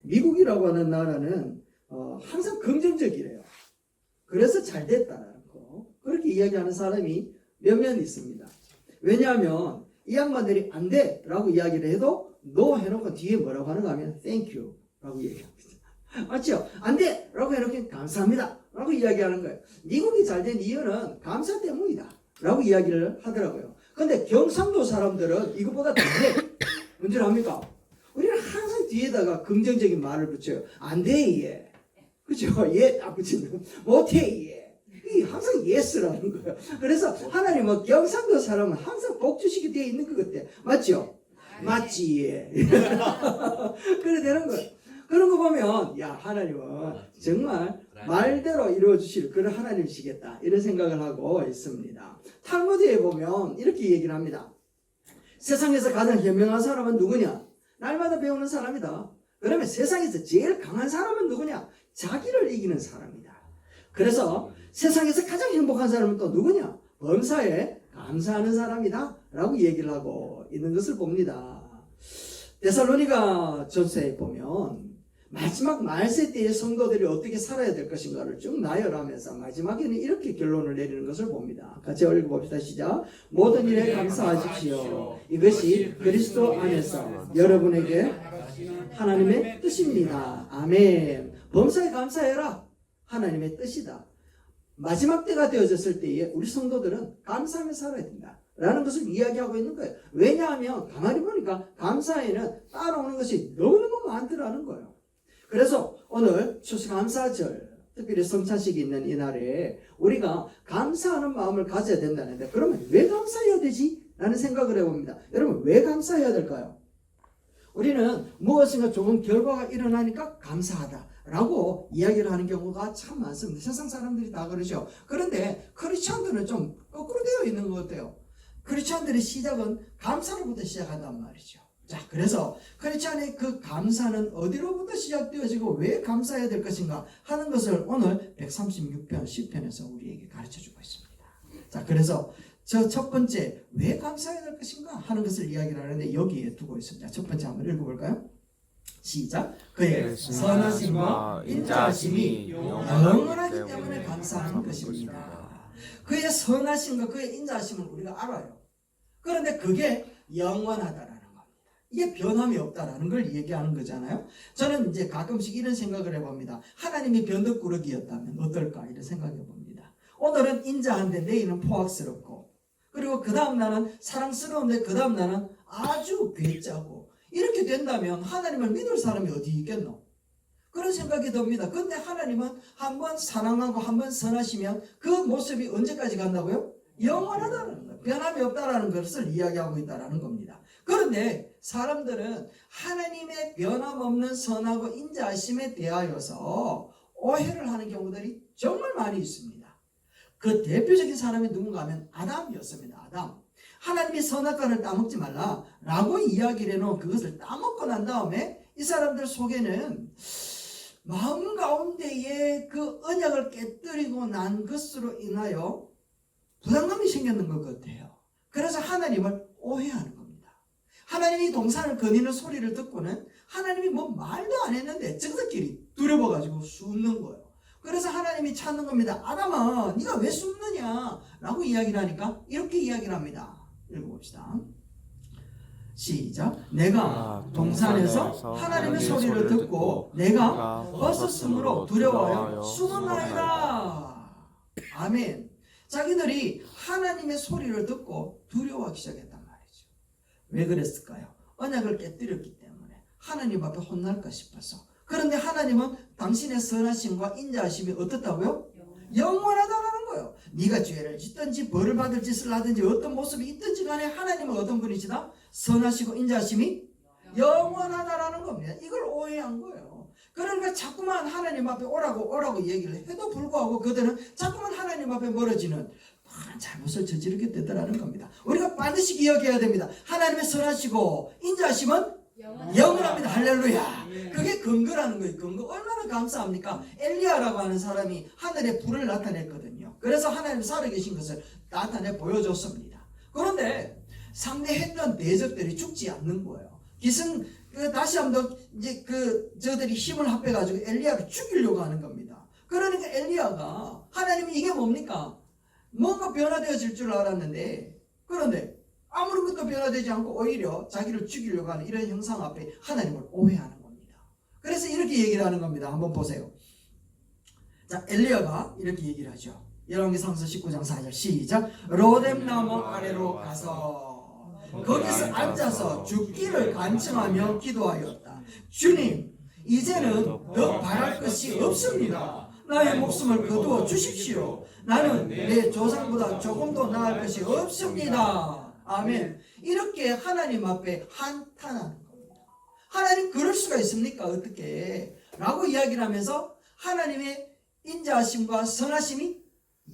미국이라고 하는 나라는 항상 긍정적이래요. 그래서 잘 됐다라는 거. 그렇게 이야기하는 사람이 몇몇 있습니다. 왜냐하면 이 양반들이 안 돼 라고 이야기를 해도 no 해놓고 뒤에 뭐라고 하는가 하면 thank you 라고 얘기합니다. 맞죠? 안 돼! 라고 해놓고 감사합니다 라고 이야기하는 거예요. 미국이 잘 된 이유는 감사 때문이다 라고 이야기를 하더라고요. 근데 경상도 사람들은 이것보다 더 해. 문제는 합니까? 우리는 항상 뒤에다가 긍정적인 말을 붙여요. 안 돼, 얘. 그죠? 얘 딱 붙이는. 못해, 얘. 이 항상 yes라는 거예요. 그래서 하나님은 경상도 사람은 항상 복주식이 되어 있는 것 같아. 맞죠? 맞지, 얘. 그래 되는 거예요. 그런 거 보면, 야, 하나님은 정말 말대로 이루어주실 그런 하나님이시겠다. 이런 생각을 하고 있습니다. 탈무드에 보면 이렇게 얘기를 합니다. 세상에서 가장 현명한 사람은 누구냐? 날마다 배우는 사람이다. 그러면 세상에서 제일 강한 사람은 누구냐? 자기를 이기는 사람이다. 그래서 세상에서 가장 행복한 사람은 또 누구냐? 범사에 감사하는 사람이다. 라고 얘기를 하고 있는 것을 봅니다. 데살로니가 전서에 보면 마지막 말세 때의 성도들이 어떻게 살아야 될 것인가를 쭉 나열하면서 마지막에는 이렇게 결론을 내리는 것을 봅니다. 같이 읽어봅시다. 시작. 모든 일에 감사하십시오. 이것이 그리스도 안에서 여러분에게 하나님의 뜻입니다. 아멘. 범사에 감사해라. 하나님의 뜻이다. 마지막 때가 되어졌을 때에 우리 성도들은 감사하며 살아야 된다 라는 것을 이야기하고 있는 거예요. 왜냐하면 가만히 보니까 감사에는 따라오는 것이 너무너무 많더라는 거예요. 그래서 오늘 추수감사절, 특별히 성찬식이 있는 이날에 우리가 감사하는 마음을 가져야 된다는데, 그러면 왜 감사해야 되지? 라는 생각을 해봅니다. 여러분, 왜 감사해야 될까요? 우리는 무엇인가 좋은 결과가 일어나니까 감사하다 라고 이야기를 하는 경우가 참 많습니다. 세상 사람들이 다 그러죠. 그런데 크리스천들은 좀 거꾸로 되어 있는 것 같아요. 크리스천들의 시작은 감사로부터 시작한단 말이죠. 자, 그래서 크리스천의 그 감사는 어디로부터 시작되어지고 왜 감사해야 될 것인가 하는 것을 오늘 136편 10편에서 우리에게 가르쳐주고 있습니다. 자, 그래서 저 첫 번째 왜 감사해야 될 것인가 하는 것을 이야기를 하는데 여기에 두고 있습니다. 첫 번째 한번 읽어볼까요? 시작. 그의 선하심과 인자하심이 영원하기 때문에 감사하는 것입니다. 그의 선하심과 그의 인자하심을 우리가 알아요. 그런데 그게 영원하다라는 겁니다. 이게 변함이 없다라는 걸 얘기하는 거잖아요. 저는 이제 가끔씩 이런 생각을 해봅니다. 하나님이 변덕꾸러기였다면 어떨까 이런 생각해 봅니다. 오늘은 인자한데 내일은 포악스럽고, 그리고 그 다음 날은 사랑스러운데 그 다음 날은 아주 괴짜고, 이렇게 된다면 하나님을 믿을 사람이 어디 있겠노? 그런 생각이 듭니다. 근데 하나님은 한번 사랑하고 한번 선하시면 그 모습이 언제까지 간다고요? 영원하다는 거예요. 변함이 없다라는 것을 이야기하고 있다는 겁니다. 그런데 사람들은 하나님의 변함없는 선하고 인자하심에 대하여서 오해를 하는 경우들이 정말 많이 있습니다. 그 대표적인 사람이 누군가 하면 아담이었습니다. 아담. 하나님이 선악과를 따먹지 말라 라고 이야기를 해놓은 그것을 따먹고 난 다음에 이 사람들 속에는 마음 가운데에 그 언약을 깨뜨리고 난 것으로 인하여 부담감이 생겼는 것 같아요. 그래서 하나님을 오해하는 겁니다. 하나님이 동산을 거니는 소리를 듣고는 하나님이 뭐 말도 안 했는데 저들끼리 두려워가지고 숨는 거예요. 그래서 하나님이 찾는 겁니다. 아담아, 네가 왜 숨느냐 라고 이야기를 하니까 이렇게 이야기를 합니다. 읽어봅시다. 시작. 내가 동산에서 하나님의 소리를 듣고 내가 벗었으므로 두려워하여 숨었나이다. 아멘. 자기들이 하나님의 소리를 듣고 두려워하기 시작했단 말이죠. 왜 그랬을까요? 언약을 깨뜨렸기 때문에 하나님 앞에 혼날까 싶어서. 그런데 하나님은 당신의 선하심과 인자하심이 어떻다고요? 영원하다라는 거예요. 네가 죄를 짓든지 벌을 받을 짓을 하든지 어떤 모습이 있든지 간에 하나님은 어떤 분이시다? 선하시고 인자하심이 영원하다라는 겁니다. 이걸 오해한 거예요. 그러니까 자꾸만 하나님 앞에 오라고 얘기를 해도 불구하고 그들은 자꾸만 하나님 앞에 멀어지는 잘못을 저지르게 되더라는 겁니다. 우리가 반드시 기억해야 됩니다. 하나님의 선하시고 인자하심은 영원합니다. 할렐루야. 그게 근거라는 거예요. 근거. 얼마나 감사합니까? 엘리야라고 하는 사람이 하늘에 불을 나타냈거든요. 그래서 하나님 살아계신 것을 나타내 보여줬습니다. 그런데 상대했던 대적들이 죽지 않는 거예요. 다시 한번 이제 저들이 힘을 합해가지고 엘리야를 죽이려고 하는 겁니다. 그러니까 엘리야가 하나님이 이게 뭡니까? 뭔가 변화되어질 줄 알았는데, 그런데 아무것도 변화되지 않고 오히려 자기를 죽이려고 하는 이런 형상 앞에 하나님을 오해하는 겁니다. 그래서 이렇게 얘기를 하는 겁니다. 한번 보세요. 자, 엘리야가 이렇게 얘기를 하죠. 열왕기상서 19장 4절 시작. 로뎀나무 아래로 가서 거기서 앉아서 죽기를 간청하며 기도하였다. 주님, 이제는 더 바랄 것이 없습니다. 나의 목숨을 거두어 주십시오. 나는 내 조상보다 조금도 나을 것이 없습니다. 아멘. 이렇게 하나님 앞에 한탄하는 겁니다. 하나님 그럴 수가 있습니까? 어떻게? 라고 이야기를 하면서 하나님의 인자하심과 선하심이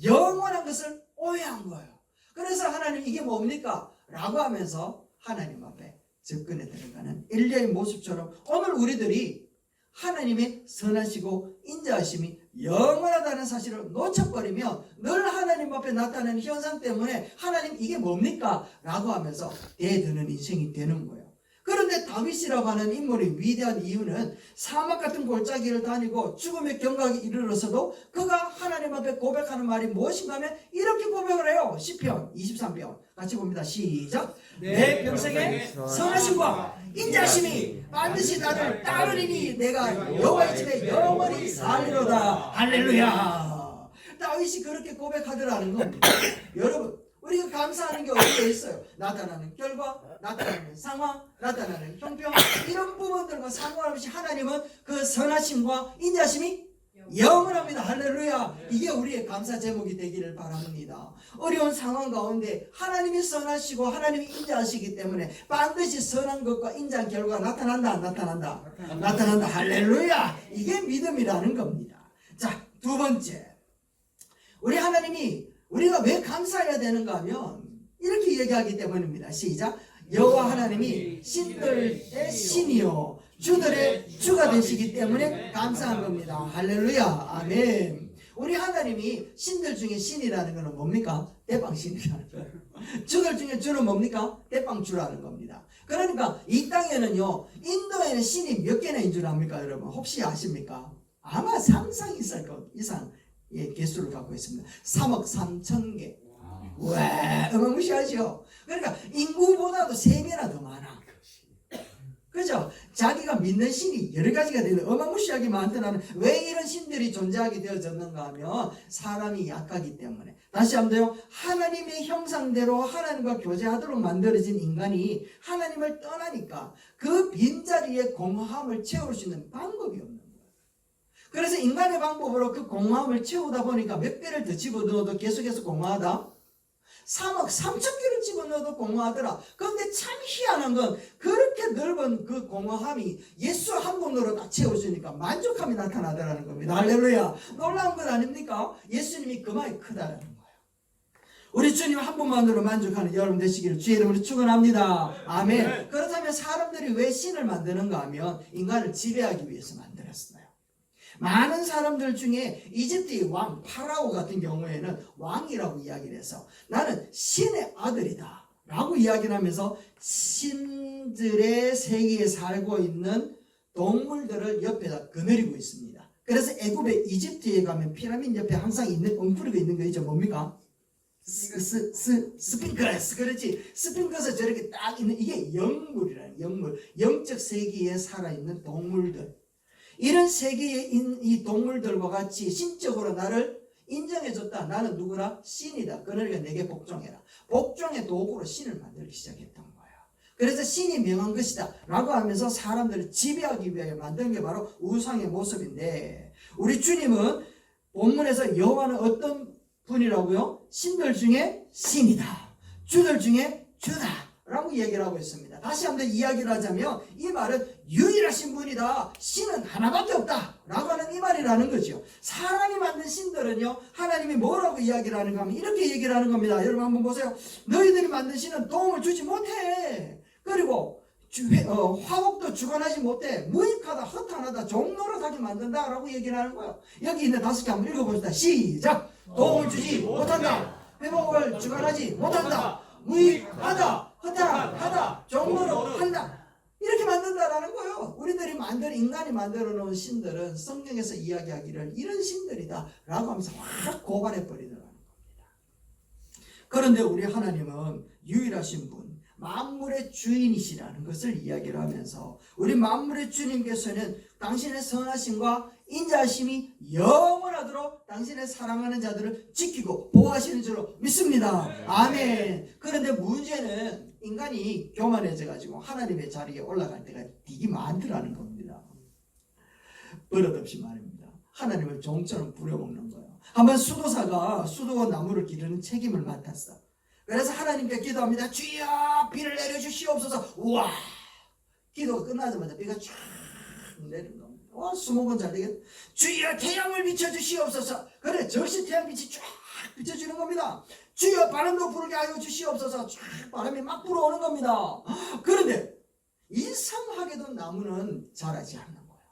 영원한 것을 오해한 거예요. 그래서 하나님 이게 뭡니까? 라고 하면서 하나님 앞에 접근에 들어가는 엘리야의 모습처럼 오늘 우리들이 하나님의 선하시고 인자하심이 영원하다는 사실을 놓쳐버리면 늘 하나님 앞에 나타나는 현상 때문에 하나님 이게 뭡니까? 라고 하면서 대드는 인생이 되는 거예요. 그런데 다윗이라고 하는 인물이 위대한 이유는 사막 같은 골짜기를 다니고 죽음의 경각에 이르러서도 그가 하나님 앞에 고백하는 말이 무엇인가 하면 이렇게 고백을 해요. 시편 23편 같이 봅니다. 시작. 내 평생에 선하심과 인자심이 반드시 나를 따르리니 내가 여호와의 집에 영원히 살리로다. 할렐루야. 다윗이 그렇게 고백하더라는 겁니다. 여러분, 우리가 감사하는 게 어디에 있어요? 나타나는 결과, 나타나는 상황, 나타나는 형편, 이런 부분들과 상관없이 하나님은 그 선하심과 인자심이 영원합니다. 할렐루야. 이게 우리의 감사 제목이 되기를 바랍니다. 어려운 상황 가운데 하나님이 선하시고 하나님이 인자하시기 때문에 반드시 선한 것과 인자한 결과가 나타난다, 안 나타난다? 나타난다. 할렐루야. 이게 믿음이라는 겁니다. 자, 두 번째, 우리 하나님이 우리가 왜 감사해야 되는가 하면 이렇게 얘기하기 때문입니다. 시작. 여호와 하나님이 신들의 신이요 주들의 주가 되시기 때문에 감사한 겁니다. 할렐루야. 아멘. 우리 하나님이 신들 중에 신이라는 것은 뭡니까? 대빵신이라는 거예요. 주들 중에 주는 뭡니까? 대빵주라는 겁니다. 그러니까 이 땅에는요, 인도에는 신이 몇 개나 인 줄 압니까, 여러분? 혹시 아십니까? 아마 상상 이상 개수를 갖고 있습니다. 3억 3천 개. 와, 어마무시하죠? 그러니까 인구보다도 3배나 더 많아. 그죠? 자기가 믿는 신이 여러 가지가 되는 어마무시하게 많더라는. 왜 이런 신들이 존재하게 되어졌는가 하면 사람이 약하기 때문에. 다시 한번요. 하나님의 형상대로 하나님과 교제하도록 만들어진 인간이 하나님을 떠나니까 그 빈자리에 공허함을 채울 수 있는 방법이 없는 거예요. 그래서 인간의 방법으로 그 공허함을 채우다 보니까 몇 배를 더 집어넣어도 계속해서 공허하다. 3억 3천 개를 집어넣어도 공허하더라. 그런데 참 희한한 건 그렇게 넓은 그 공허함이 예수 한 분으로 다 채워주니까 만족함이 나타나더라는 겁니다. 할렐루야. 놀라운 건 아닙니까? 예수님이 그만이 크다라는 거예요. 우리 주님 한 분만으로 만족하는 여러분 되시기를 주의 이름으로 축원합니다. 아멘. 그렇다면 사람들이 왜 신을 만드는가 하면 인간을 지배하기 위해서 만들었어요. 많은 사람들 중에 이집트의 왕 파라오 같은 경우에는 왕이라고 이야기를 해서 나는 신의 아들이다 라고 이야기를 하면서 신들의 세계에 살고 있는 동물들을 옆에다 거느리고 있습니다. 그래서 애굽의 이집트에 가면 피라미드 옆에 항상 있는 엉터리가 있는 거 있죠. 뭡니까? 스핑크스. 그렇지. 스핑크스 저렇게 딱 있는 이게 영물이라는 영물, 영적 세계에 살아있는 동물들. 이런 세계의 이 동물들과 같이 신적으로 나를 인정해줬다. 나는 누구라? 신이다. 그러니까 내게 복종해라. 복종의 도구로 신을 만들기 시작했던 거예요. 그래서 신이 명한 것이다 라고 하면서 사람들을 지배하기 위해 만든 게 바로 우상의 모습인데, 우리 주님은 본문에서 여호와는 어떤 분이라고요? 신들 중에 신이다. 주들 중에 주다 라고 이야기를 하고 있습니다. 다시 한번 이야기를 하자면 이 말은 유일하신 분이다. 신은 하나밖에 없다 라고 하는 이 말이라는 거죠. 사람이 만든 신들은요, 하나님이 뭐라고 이야기를 하는가 하면 이렇게 얘기를 하는 겁니다. 여러분 한번 보세요. 너희들이 만든 신은 도움을 주지 못해. 그리고 화목도 주관하지 못해. 무익하다, 허탄하다, 종노릇하게 만든다 라고 얘기를 하는 거예요. 여기 있는 5개 한번 읽어봅시다. 시작. 도움을 주지 못한다. 회복을 주관하지 못한다. 무익하다, 허탄하다, 종노릇한다. 이렇게 만든다. 만든다라는 거예요. 우리들이 인간이 만들어 놓은 신들은 성경에서 이야기하기를 이런 신들이다 라고 하면서 확 고발해 버리더라는 겁니다. 그런데 우리 하나님은 유일하신 분, 만물의 주인이시라는 것을 이야기를 하면서 우리 만물의 주님께서는 당신의 선하심과 인자하심이 영원하도록 당신의 사랑하는 자들을 지키고 보호하시는 줄로 믿습니다. 아멘. 그런데 문제는 인간이 교만해져 가지고 하나님의 자리에 올라갈 때가 되게 많더라는 겁니다. 버릇없이 말입니다. 하나님을 종처럼 부려먹는 거예요. 한번 수도사가 수도 나무를 기르는 책임을 맡았어. 그래서 하나님께 기도합니다. 주여 비를 내려주시옵소서. 우와, 기도가 끝나자마자 비가 쫙 내리는 겁니다. 와, 수목은 잘 되겠다. 주여 태양을 비춰주시옵소서. 그래, 적시 태양빛이 쫙 비춰주는 겁니다. 주여 바람도 불게 하여 주시옵소서. 쫙 바람이 막 불어오는 겁니다. 그런데 이상하게도 나무는 자라지 않는 거예요.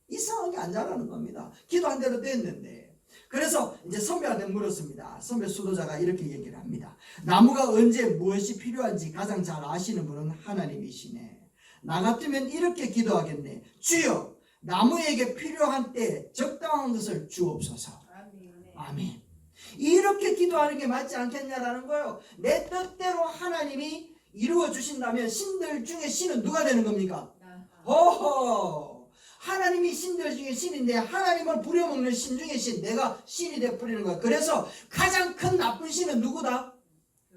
이상하게 안 자라는 겁니다. 기도한 대로 됐는데. 그래서 이제 선배한테 물었습니다. 선배 수도자가 이렇게 얘기를 합니다. 나무가 언제 무엇이 필요한지 가장 잘 아시는 분은 하나님이시네. 나 같으면 이렇게 기도하겠네. 주여 나무에게 필요한 때 적당한 것을 주옵소서. 아멘. 이렇게 기도하는 게 맞지 않겠냐라는 거예요. 내 뜻대로 하나님이 이루어 주신다면 신들 중에 신은 누가 되는 겁니까? 허허, 하나님이 신들 중에 신인데 하나님을 부려먹는 신 중에 신, 내가 신이 되어버리는 거야. 그래서 가장 큰 나쁜 신은 누구다?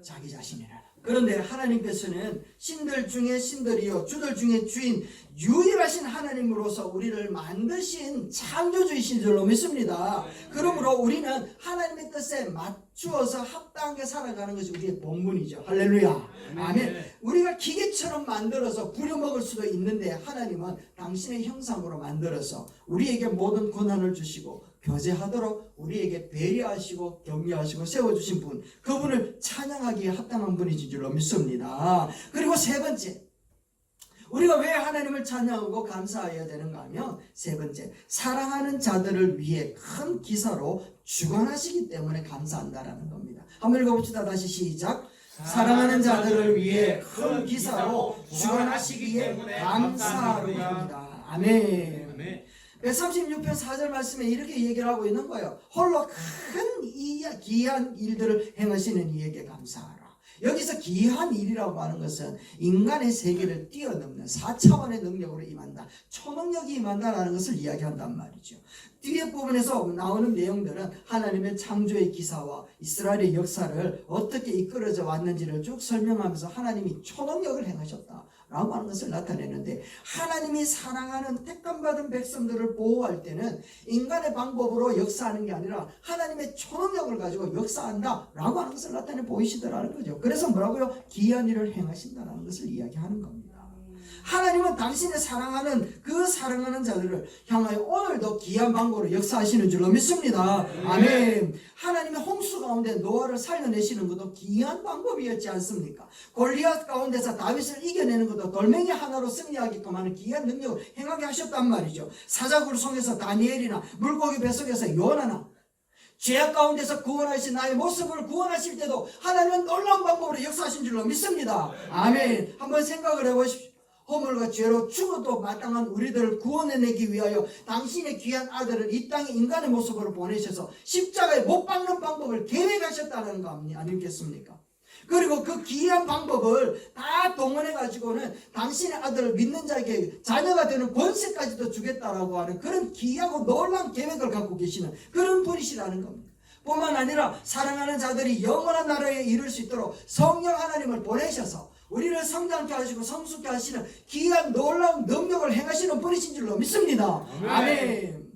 자기 자신이라. 그런데 하나님께서는 신들 중에 신들이요 주들 중에 주인, 유일하신 하나님으로서 우리를 만드신 창조주이신 줄로 믿습니다. 그러므로 우리는 하나님의 뜻에 맞추어서 합당하게 살아가는 것이 우리의 본분이죠. 할렐루야. 아멘. 우리가 기계처럼 만들어서 부려먹을 수도 있는데 하나님은 당신의 형상으로 만들어서 우리에게 모든 권한을 주시고 교제하도록 우리에게 배려하시고 격려하시고 세워주신 분, 그분을 찬양하기에 합당한 분이신 줄로 믿습니다. 그리고 세 번째, 우리가 왜 하나님을 찬양하고 감사해야 되는가 하면 세 번째, 사랑하는 자들을 위해 큰 기사로 주관하시기 때문에 감사한다라는 겁니다. 한번 읽어봅시다. 다시 시작. 사랑하는 자들을 위해 큰 기사로 주관하시기에 감사합니다. 아멘. 136편 4절 말씀에 이렇게 얘기를 하고 있는 거예요. 홀로 큰 기이한 일들을 행하시는 이에게 감사하라. 여기서 기이한 일이라고 하는 것은 인간의 세계를 뛰어넘는 4차원의 능력으로 임한다, 초능력이 임한다라는 것을 이야기한단 말이죠. 뒤에 부분에서 나오는 내용들은 하나님의 창조의 기사와 이스라엘의 역사를 어떻게 이끌어져 왔는지를 쭉 설명하면서 하나님이 초능력을 행하셨다 라고 하는 것을 나타내는데, 하나님이 사랑하는 택감받은 백성들을 보호할 때는 인간의 방법으로 역사하는 게 아니라 하나님의 초능력을 가지고 역사한다 라고 하는 것을 나타내 보이시더라는 거죠. 그래서 뭐라고요? 기이한 일을 행하신다라는 것을 이야기하는 겁니다. 하나님은 당신의 사랑하는 그 사랑하는 자들을 향하여 오늘도 기이한 방법으로 역사하시는 줄로 믿습니다. 아멘. 하나님의 홍수 가운데 노아를 살려내시는 것도 기이한 방법이었지 않습니까? 골리앗 가운데서 다윗을 이겨내는 것도 돌멩이 하나로 승리하게끔 하는 기이한 능력을 행하게 하셨단 말이죠. 사자굴 속에서 다니엘이나 물고기 뱃속에서 요나나 죄악 가운데서 구원하신 나의 모습을 구원하실 때도 하나님은 놀라운 방법으로 역사하신 줄로 믿습니다. 아멘. 한번 생각을 해보십시오. 허물과 죄로 죽어도 마땅한 우리들을 구원해내기 위하여 당신의 귀한 아들을 이 땅에 인간의 모습으로 보내셔서 십자가에 못 박는 방법을 계획하셨다는 거 아니겠습니까? 그리고 그 기이한 방법을 다 동원해가지고는 당신의 아들을 믿는 자에게 자녀가 되는 권세까지도 주겠다라고 하는 그런 기이하고 놀라운 계획을 갖고 계시는 그런 분이시라는 겁니다. 뿐만 아니라 사랑하는 자들이 영원한 나라에 이룰 수 있도록 성령 하나님을 보내셔서 우리를 성장케 하시고 성숙케 하시는 기이한 놀라운 능력을 행하시는 분이신 줄로 믿습니다. 아멘.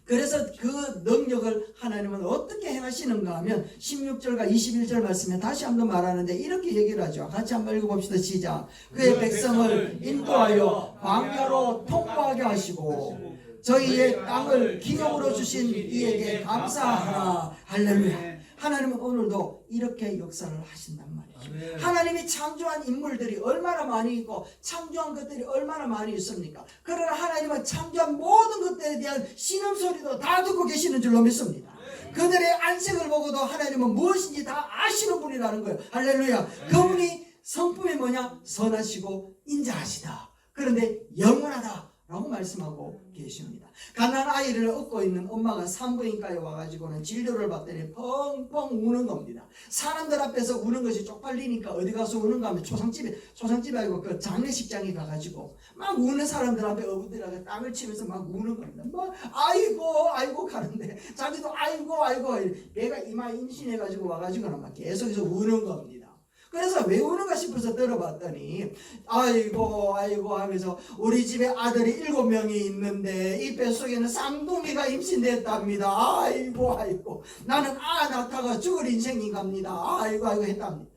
그래서 그 능력을 하나님은 어떻게 행하시는가 하면 16절과 21절 말씀에 다시 한번 말하는데 이렇게 얘기를 하죠. 같이 한번 읽어봅시다. 시작. 그의 백성을 인도하여 광야로 통과하게 하시고 저희의 땅을 기업으로 주신 이에게 감사하라. 할렐루야. 하나님은 오늘도 이렇게 역사를 하신단 말이죠. 하나님이 창조한 인물들이 얼마나 많이 있고 창조한 것들이 얼마나 많이 있습니까? 그러나 하나님은 창조한 모든 것들에 대한 신음소리도 다 듣고 계시는 줄로 믿습니다. 그들의 안색을 보고도 하나님은 무엇인지 다 아시는 분이라는 거예요. 할렐루야. 그분이 성품이 뭐냐? 선하시고 인자하시다. 그런데 영원하다라고 말씀하고 계십니다. 가난한 아이를 업고 있는 엄마가 산부인과에 와가지고는 진료를 받더니 펑펑 우는 겁니다. 사람들 앞에서 우는 것이 쪽팔리니까 어디 가서 우는가 하면 초상집에 아니고 그 장례식장에 가가지고 막 우는 사람들 앞에 어부들하고 땅을 치면서 막 우는 겁니다. 막 아이고 가는데 자기도 아이고 얘가 이마 임신해가지고 와가지고는 막 계속해서 우는 겁니다. 그래서 왜 우는가 싶어서 들어봤더니 아이고 하면서 우리 집에 아들이 7명이 있는데 이 뱃속에는 쌍둥이가 임신됐답니다. 아이고 나는 낳다가 죽을 인생인갑니다. 아이고 했답니다.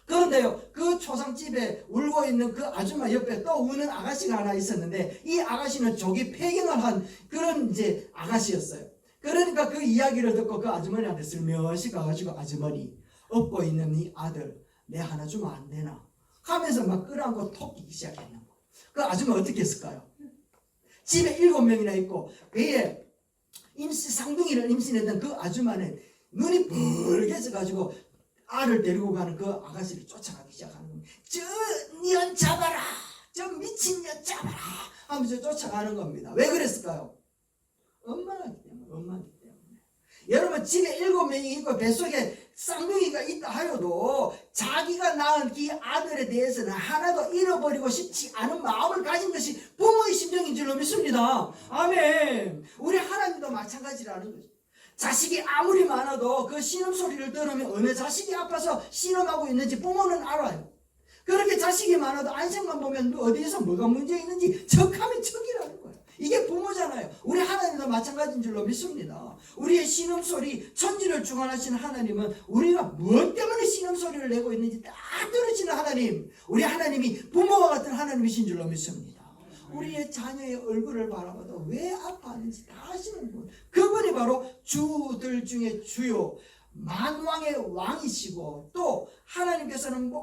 그런데요, 그 초상집에 울고 있는 그 아줌마 옆에 또 우는 아가씨가 하나 있었는데 이 아가씨는 조기 폐경을 한 그런 이제 아가씨였어요. 그러니까 그 이야기를 듣고 그 아주머니한테 슬며시 가가지고 아주머니 업고 있는 이 아들 내 하나 주면 안 되나? 하면서 막 끌어안고 토끼기 시작했는 거예요. 그 아줌마 어떻게 했을까요? 집에 7명이나 있고 그에 쌍둥이를 임신했던 그 아줌마는 눈이 붉게져가지고 알을 데리고 가는 그 아가씨를 쫓아가기 시작하는 겁니다. 저 년 잡아라! 저 미친 년 잡아라! 하면서 쫓아가는 겁니다. 왜 그랬을까요? 엄마기 때문에. 여러분 집에 7명이 있고 뱃속에 쌍둥이가 있다 하여도 자기가 낳은 이 아들에 대해서는 하나도 잃어버리고 싶지 않은 마음을 가진 것이 부모의 심정인 줄로 믿습니다. 아멘. 우리 하나님도 마찬가지라는 거죠. 자식이 아무리 많아도 그 신음소리를 들으면 어느 자식이 아파서 신음하고 있는지 부모는 알아요. 그렇게 자식이 많아도 안색만 보면 어디에서 뭐가 문제 있는지 척하면 척이라는 거예요. 이게 부모잖아요. 우리 하나님도 마찬가지인 줄로 믿습니다. 우리의 신음소리, 천지를 주관하시는 하나님은 우리가 무엇 때문에 신음소리를 내고 있는지 다 들으시는 하나님, 우리 하나님이 부모와 같은 하나님이신 줄로 믿습니다. 우리의 자녀의 얼굴을 바라봐도 왜 아파하는지 다 아시는 분, 그분이 바로 주들 중에 주요 만왕의 왕이시고 또 하나님께서는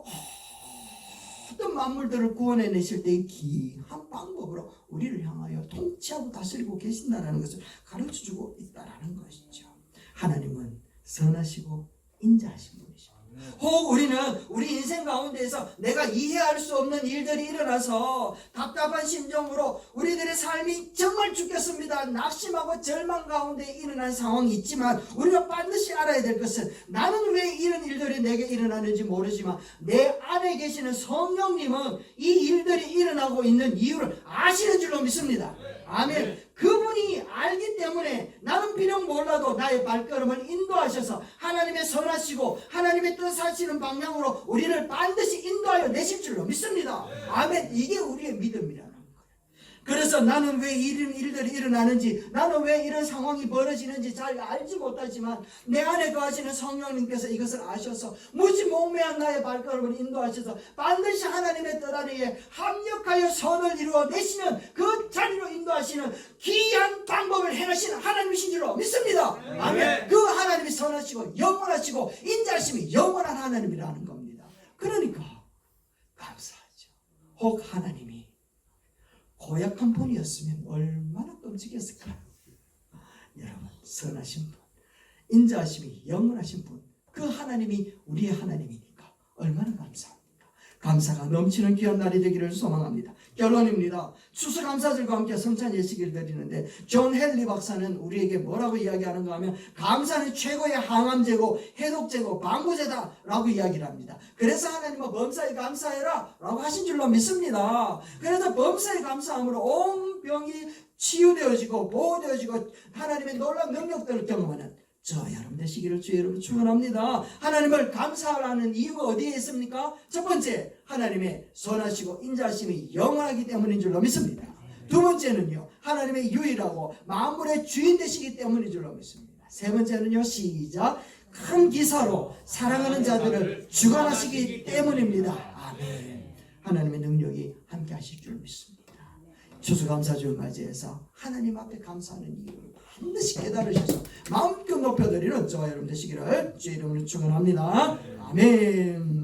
어떤 만물들을 구원해내실 때의 기이한 방법으로 우리를 향하여 통치하고 다스리고 계신다는 것을 가르쳐주고 있다는 것이죠. 하나님은 선하시고 인자하신 분이십니다. 혹 우리는 우리 인생 가운데에서 내가 이해할 수 없는 일들이 일어나서 답답한 심정으로 우리들의 삶이 정말 죽겠습니다. 낙심하고 절망 가운데 일어난 상황이 있지만 우리가 반드시 알아야 될 것은 나는 왜 이런 일들이 내게 일어나는지 모르지만 내 안에 계시는 성령님은 이 일들이 일어나고 있는 이유를 아시는 줄로 믿습니다. 아멘. 그분이 알기 때문에 나는 비록 몰라도 나의 발걸음을 인도하셔서 하나님의 선하시고 하나님의 뜻하시는 방향으로 우리를 반드시 인도하여 내실 줄로 믿습니다. 아멘. 이게 우리의 믿음이라는 거예요. 그래서 나는 왜 이런 일들이 일어나는지, 나는 왜 이런 상황이 벌어지는지 잘 알지 못하지만 내 안에 거하시는 성령님께서 이것을 아셔서 무지몽매한 나의 발걸음을 인도하셔서 반드시 하나님의 뜻 아래에 합력하여 선을 이루어 내시는 그 자리로 인도하시는 귀한 방법을 행하시는 하나님이신 줄로 믿습니다. 아멘. 그 하나님이 선하시고 영원하시고 인자하심이 영원한 하나님이라는 겁니다. 그러니까 감사하죠. 혹 하나님이 고약한 분이었으면 얼마나 끔찍했을까요? 여러분, 선하신 분, 인자하심이 영원하신 분, 그 하나님이 우리의 하나님이니까 얼마나 감사합니까? 감사가 넘치는 귀한 날이 되기를 소망합니다. 결론입니다. 추수감사절과 함께 성찬 예식을 드리는데 존 헨리 박사는 우리에게 뭐라고 이야기하는가 하면 감사는 최고의 항암제고 해독제고 방부제다라고 이야기를 합니다. 그래서 하나님은 범사에 감사해라 라고 하신 줄로 믿습니다. 그래서 범사에 감사함으로 온 병이 치유되어지고 보호되어지고 하나님의 놀라운 능력들을 경험하는 저 여러분 되시기를 주 여러분 축원합니다. 하나님을 감사하라는 이유가 어디에 있습니까? 첫 번째, 하나님의 선하시고 인자하심이 영원하기 때문인 줄로 믿습니다. 두 번째는요, 하나님의 유일하고 만물의 주인 되시기 때문인 줄로 믿습니다. 세 번째는요, 시작, 큰 기사로 사랑하는 자들을 주관하시기 때문입니다. 아멘. 하나님의 능력이 함께 하실 줄 믿습니다. 추수감사절 맞이해서 하나님 앞에 감사하는 이유를 반드시 깨달으셔서 마음껏 높여드리는 저와 여러분 되시기를 주의 이름으로 축원합니다. 아멘.